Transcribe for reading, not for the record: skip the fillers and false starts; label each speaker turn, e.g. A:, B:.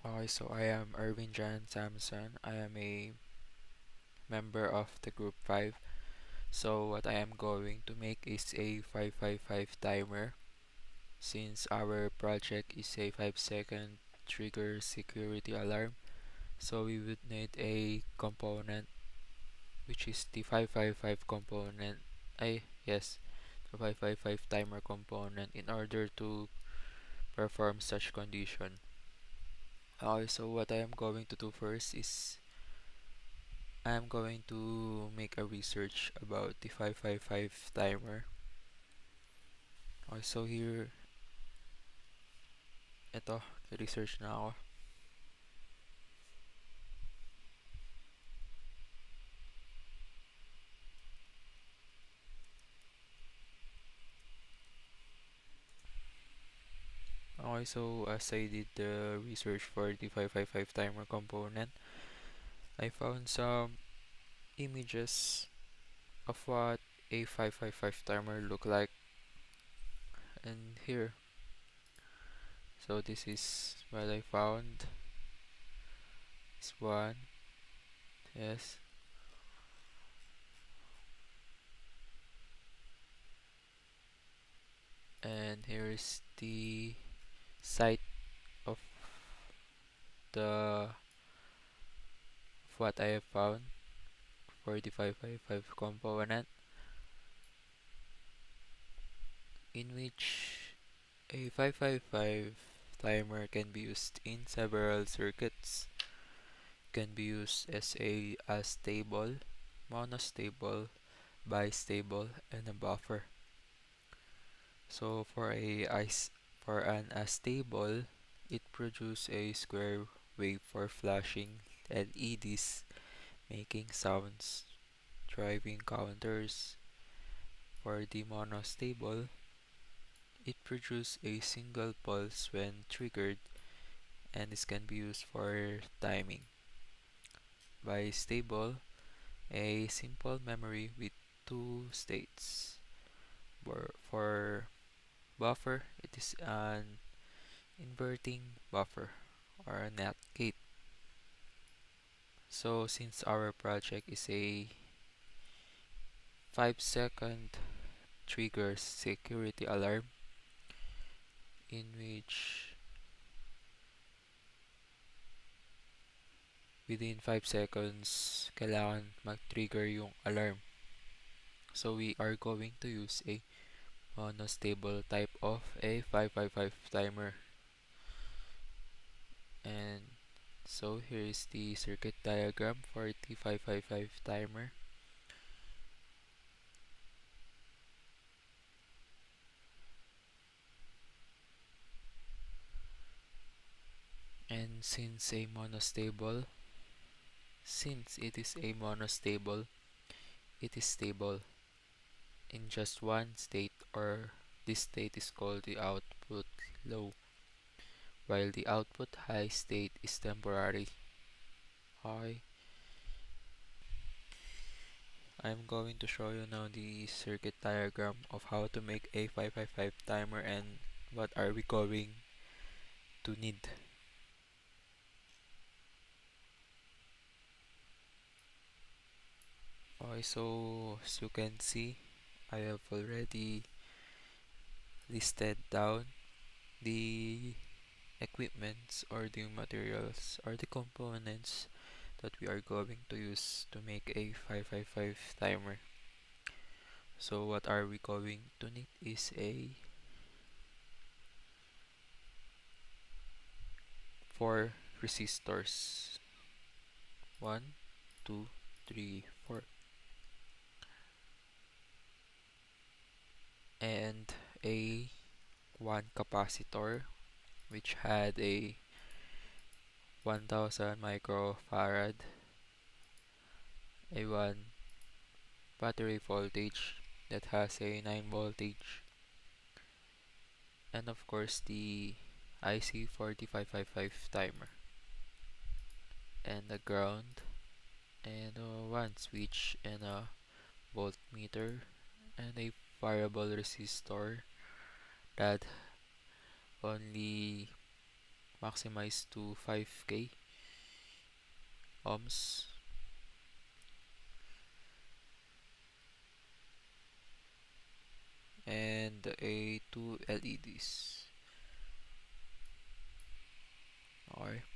A: Okay, so I am Erwin Jan Samson. I am a member of the group 5. So what I am going to make is a 555 timer. Since our project is a 5-second trigger security alarm, so we would need a component which is the 555 component. Yes, the 555 timer component in order to perform such condition. Okay, so what I am going to do first is I am going to make a research about the 555 timer. Okay, so here, ito, research na ako. Okay, so as I did the research for the 555 timer component, I found some images of what a 555 timer look like. And here, so this is what I found. This one, yes. And here is the site of the of what I have found for the 555 component, in which a 555 timer can be used in several circuits. Can be used as a stable, monostable, bistable, and a buffer. So for an astable, it produces a square wave for flashing LEDs, making sounds, driving counters. For the monostable, it produces a single pulse when triggered, and this can be used for timing. Bistable, a simple memory with two states. For buffer, it is an inverting buffer or a NAT gate. So since our project is a 5-second trigger security alarm, in which within 5 seconds kailangan mag-trigger yung alarm. So we are going to use a monostable type of a 555 timer. And so here is the circuit diagram for the 555 timer. And since it is a monostable, it is stable in just one state, or this state is called the output low, while the output high state is temporary. Okay, I'm going to show you now the circuit diagram of how to make a 555 timer and what are we going to need. Okay, so as you can see, I have already listed down the equipments or the materials or the components that we are going to use to make a 555 timer. So what are we going to need is a 4 resistors. 1, 2, 3, 4. And a 1 capacitor which had a 1000 microfarad, a 1 battery voltage that has a 9 voltage, and of course the IC 4555 timer, and a ground, and a 1 switch, and a voltmeter, and a variable resistor that only maximize to 5k ohms, and a two LEDs. Okay.